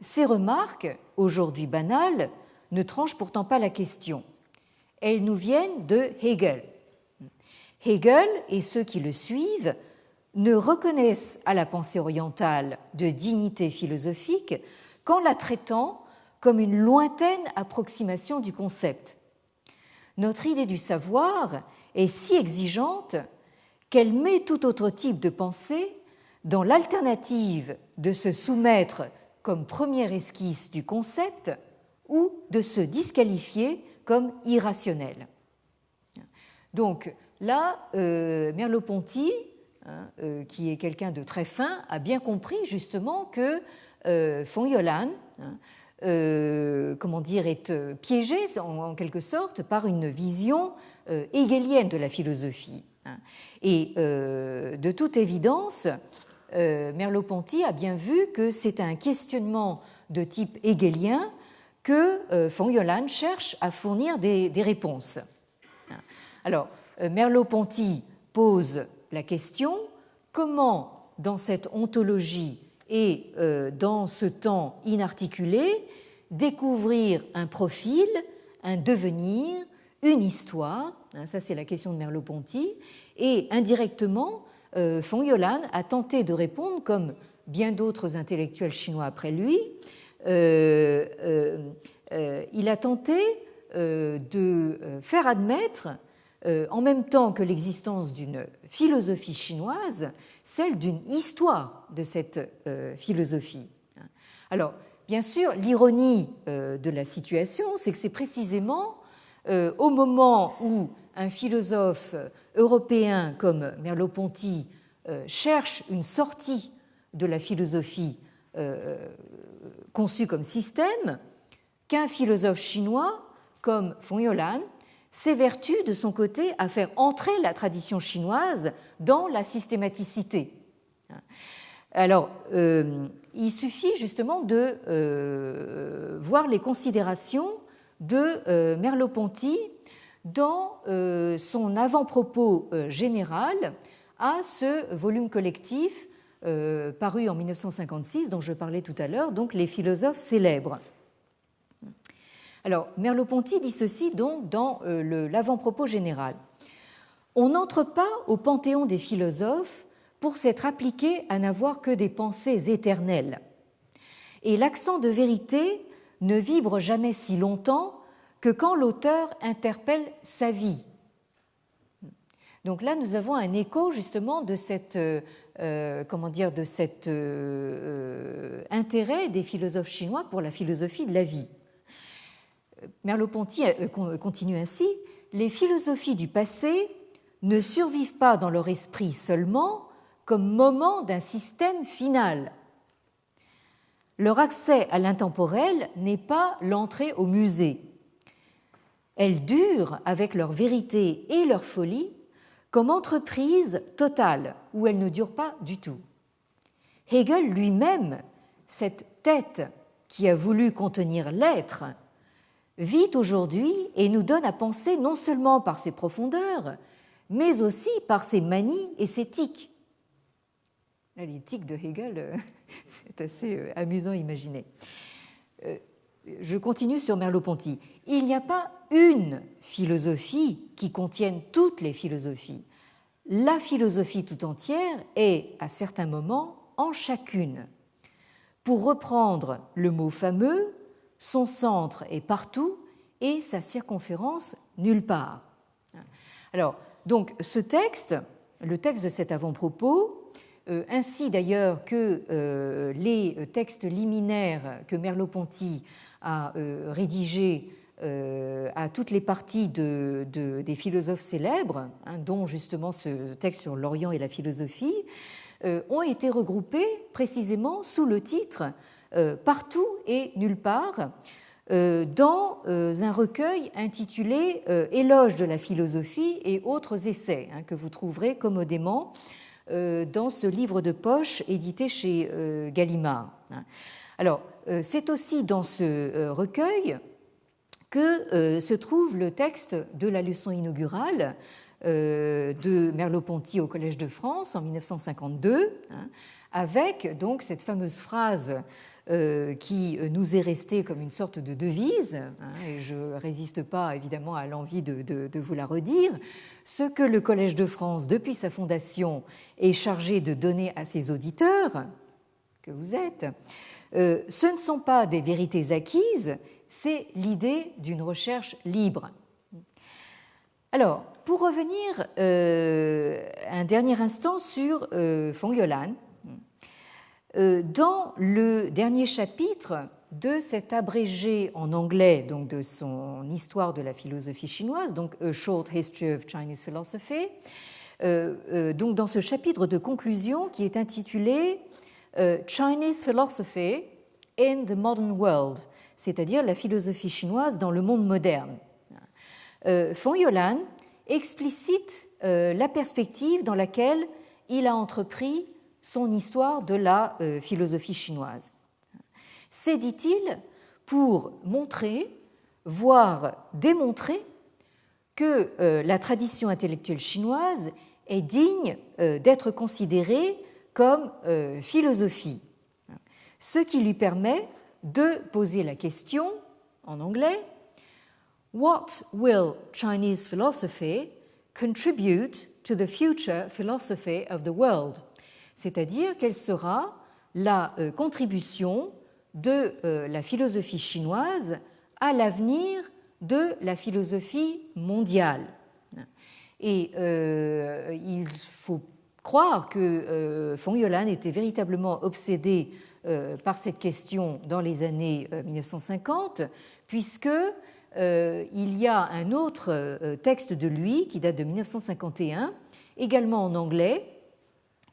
ces remarques, aujourd'hui banales, ne tranchent pourtant pas la question. Elles nous viennent de Hegel. Hegel et ceux qui le suivent ne reconnaissent à la pensée orientale de dignité philosophique qu'en la traitant comme une lointaine approximation du concept. Notre idée du savoir est si exigeante qu'elle met tout autre type de pensée dans l'alternative de se soumettre comme première esquisse du concept ou de se disqualifier comme irrationnel. Donc là, Merleau-Ponty, qui est quelqu'un de très fin, a bien compris justement que Fong-Yolande est piégé en quelque sorte par une vision hegelienne de la philosophie. Et de toute évidence, Merleau-Ponty a bien vu que c'est un questionnement de type hegelien que Fong-Yolande cherche à fournir des réponses. Alors, Merleau-Ponty pose la question: comment, dans cette ontologie et dans ce temps inarticulé, découvrir un profil, un devenir, une histoire? Ça, c'est la question de Merleau-Ponty. Et indirectement, Fong-Yolande a tenté de répondre, comme bien d'autres intellectuels chinois après lui, il a tenté de faire admettre, en même temps que l'existence d'une philosophie chinoise, celle d'une histoire de cette philosophie. Alors, bien sûr, l'ironie de la situation, c'est que c'est précisément au moment où un philosophe européen comme Merleau-Ponty cherche une sortie de la philosophie conçue comme système, qu'un philosophe chinois comme Fong-Yolande s'évertue de son côté à faire entrer la tradition chinoise dans la systématicité. Alors, il suffit justement de voir les considérations de Merleau-Ponty dans son avant-propos général à ce volume collectif paru en 1956 dont je parlais tout à l'heure, donc Les philosophes célèbres. Alors, Merleau-Ponty dit ceci donc dans l'avant-propos général. On n'entre pas au panthéon des philosophes pour s'être appliqué à n'avoir que des pensées éternelles. Et l'accent de vérité ne vibre jamais si longtemps que quand l'auteur interpelle sa vie. Donc là, nous avons un écho justement de cet intérêt des philosophes chinois pour la philosophie de la vie. Merleau-Ponty continue ainsi, les philosophies du passé ne survivent pas dans leur esprit seulement comme moment d'un système final. Leur accès à l'intemporel n'est pas l'entrée au musée. Elles durent, avec leur vérité et leur folie, comme entreprise totale, où elles ne durent pas du tout. Hegel lui-même, cette tête qui a voulu contenir l'être, vit aujourd'hui et nous donne à penser non seulement par ses profondeurs, mais aussi par ses manies et ses tics. Les tics de Hegel, c'est assez amusant à imaginer. Je continue sur Merleau-Ponty. Il n'y a pas une philosophie qui contienne toutes les philosophies. La philosophie tout entière est, à certains moments, en chacune. Pour reprendre le mot fameux, son centre est partout et sa circonférence nulle part. Alors, donc, ce texte, le texte de cet avant-propos, ainsi d'ailleurs que les textes liminaires que Merleau-Ponty a rédigés à toutes les parties des philosophes célèbres, dont justement ce texte sur l'Orient et la philosophie, ont été regroupés précisément sous le titre Partout et nulle part, dans un recueil intitulé Éloge de la philosophie et autres essais, que vous trouverez commodément dans ce livre de poche édité chez Gallimard. Alors, c'est aussi dans ce recueil que se trouve le texte de la leçon inaugurale de Merleau-Ponty au Collège de France en 1952, avec donc cette fameuse phrase qui nous est restée comme une sorte de devise, et je ne résiste pas évidemment à l'envie de vous la redire, ce que le Collège de France, depuis sa fondation, est chargé de donner à ses auditeurs, que vous êtes, ce ne sont pas des vérités acquises, c'est l'idée d'une recherche libre. Alors, pour revenir un dernier instant sur Feng Youlan, dans le dernier chapitre de cet abrégé en anglais donc de son histoire de la philosophie chinoise, donc A Short History of Chinese Philosophy, donc dans ce chapitre de conclusion qui est intitulé Chinese Philosophy in the Modern World, c'est-à-dire la philosophie chinoise dans le monde moderne. Feng Youlan explicite la perspective dans laquelle il a entrepris son histoire de la philosophie chinoise. C'est, dit-il, pour montrer, voire démontrer que la tradition intellectuelle chinoise est digne d'être considérée comme philosophie, ce qui lui permet de poser la question en anglais « What will Chinese philosophy contribute to the future philosophy of the world ?» C'est-à-dire quelle sera la contribution de la philosophie chinoise à l'avenir de la philosophie mondiale. Et il faut croire que Feng Youlan était véritablement obsédé par cette question dans les années 1950, puisque il y a un autre texte de lui qui date de 1951, également en anglais,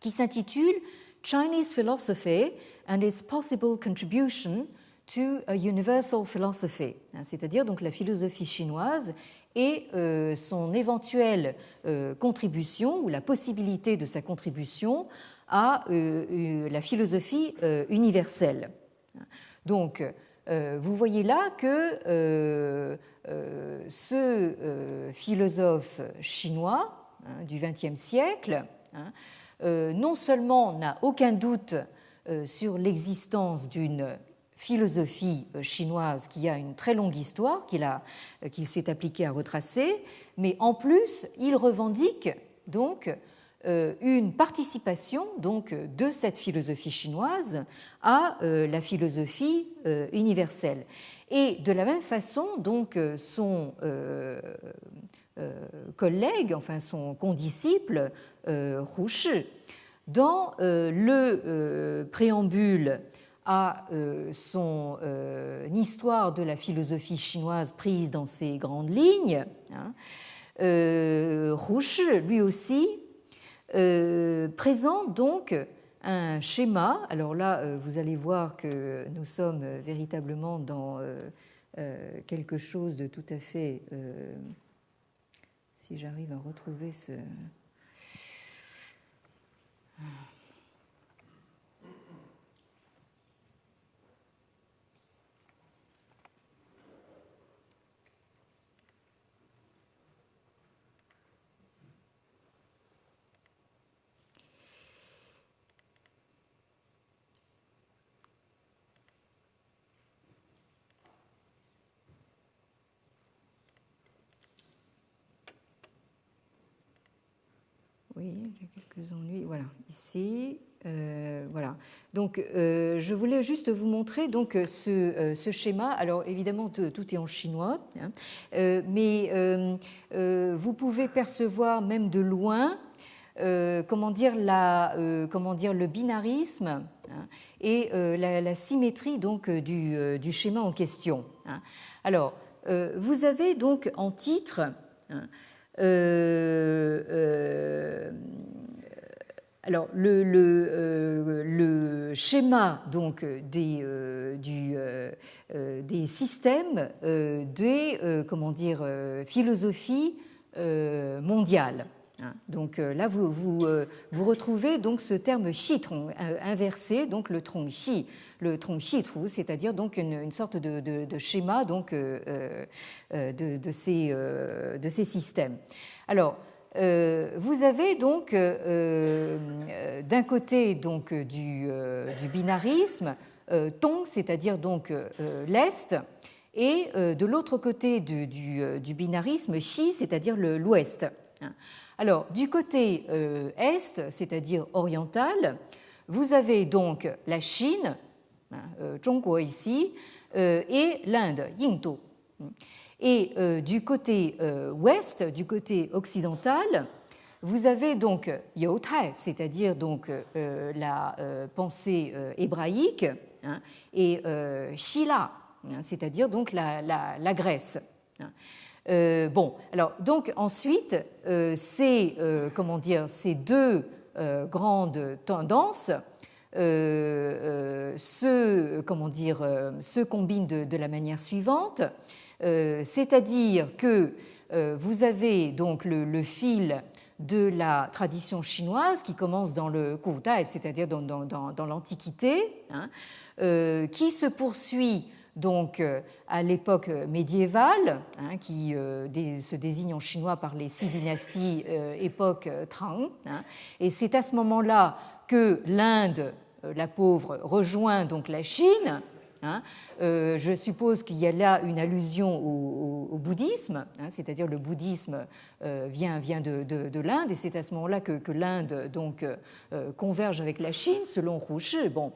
qui s'intitule Chinese Philosophy and its Possible Contribution to a Universal Philosophy, c'est-à-dire donc la philosophie chinoise et son éventuelle contribution ou la possibilité de sa contribution à la philosophie universelle. Donc, vous voyez là que ce philosophe chinois du XXe siècle non seulement n'a aucun doute sur l'existence d'une philosophie chinoise qui a une très longue histoire qu'il s'est appliqué à retracer, mais en plus, il revendique donc une participation donc, de cette philosophie chinoise à la philosophie universelle. Et de la même façon, donc, son collègue, enfin son condisciple, Hu Shi, dans le préambule à son histoire de la philosophie chinoise prise dans ses grandes lignes, Hu Shi, lui aussi, présente donc un schéma. Alors là, vous allez voir que nous sommes véritablement dans quelque chose de tout à fait... si j'arrive à retrouver ce... Oui, j'ai quelques ennuis. Voilà, ici. Voilà. Donc, je voulais juste vous montrer donc, ce schéma. Alors, évidemment, tout est en chinois, hein, mais vous pouvez percevoir même de loin comment dire, le binarisme, hein, et la symétrie donc, du schéma en question. Hein. Alors, vous avez donc en titre... Hein, alors, le schéma donc, des systèmes des philosophies mondiales. Donc là, vous retrouvez donc ce terme xi-tong inversé, donc le tronc xi, le tronc xi-trou, c'est-à-dire donc une sorte de schéma donc, de ces systèmes. Alors, vous avez donc d'un côté donc, du binarisme, tong, c'est-à-dire donc l'est, et de l'autre côté du binarisme, xi, c'est-à-dire l'ouest. Alors, du côté est, c'est-à-dire oriental, vous avez donc la Chine, Zhongguo ici, et l'Inde, Yingdu. Et du côté ouest, du côté occidental, vous avez donc Youtai, c'est-à-dire donc la pensée hébraïque, hein, et Shila, hein, c'est-à-dire donc la Grèce. Hein. Bon, alors donc ensuite, ces deux grandes tendances se combinent de la manière suivante, c'est-à-dire que vous avez donc le fil de la tradition chinoise qui commence dans le Kutai, c'est-à-dire dans l'Antiquité, hein, qui se poursuit donc à l'époque médiévale, hein, qui se désigne en chinois par les 6 dynasties époque Tang, hein, et c'est à ce moment-là que l'Inde, la pauvre, rejoint donc la Chine. Hein. Je suppose qu'il y a là une allusion au bouddhisme, hein, c'est-à-dire le bouddhisme vient de l'Inde, et c'est à ce moment-là que l'Inde donc converge avec la Chine, selon Hu Shi. Bon.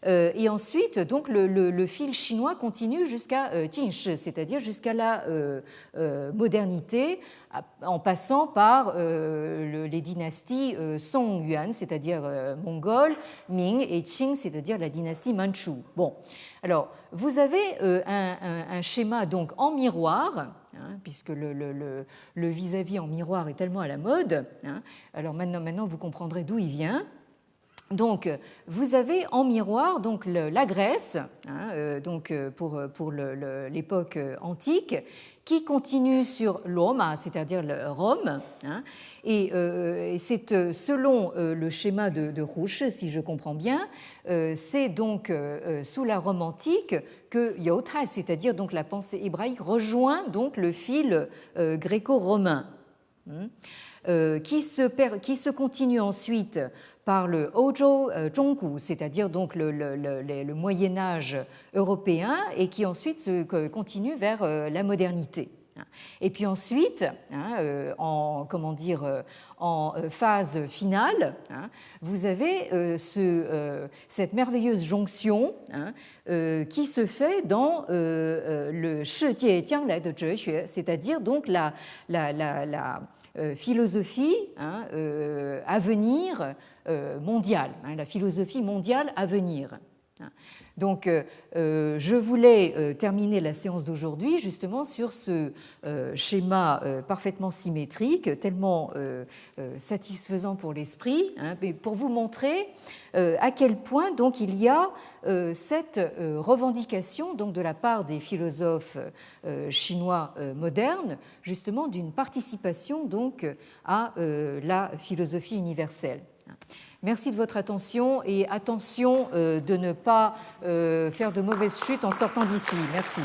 Et ensuite, donc, le fil chinois continue jusqu'à Jingshi, c'est-à-dire jusqu'à la modernité, en passant par les dynasties Song Yuan, c'est-à-dire mongole, Ming, et Qing, c'est-à-dire la dynastie manchoue. Bon, alors vous avez un schéma donc en miroir, hein, puisque le vis-à-vis en miroir est tellement à la mode. Hein, alors maintenant vous comprendrez d'où il vient. Donc, vous avez en miroir donc la Grèce, hein, donc pour l'époque antique, qui continue sur Roma, c'est-à-dire Rome, hein, et c'est selon le schéma de Hu Shi, si je comprends bien, c'est donc sous la Rome antique que Youtai, c'est-à-dire donc la pensée hébraïque, rejoint donc le fil gréco-romain. qui se continue ensuite par le Hozhou Zhonggu, c'est-à-dire donc le Moyen Âge européen, et qui ensuite se continue vers la modernité. Et puis ensuite, en phase finale, vous avez cette merveilleuse jonction qui se fait dans le Shijie Jianglai de Zhexue, c'est-à-dire donc la philosophie à venir mondiale, la philosophie mondiale à venir. Donc, je voulais terminer la séance d'aujourd'hui justement sur ce schéma parfaitement symétrique, tellement satisfaisant pour l'esprit, mais pour vous montrer à quel point donc il y a cette revendication donc de la part des philosophes chinois modernes, justement d'une participation donc à la philosophie universelle. Merci de votre attention et attention de ne pas faire de mauvaises chutes en sortant d'ici. Merci.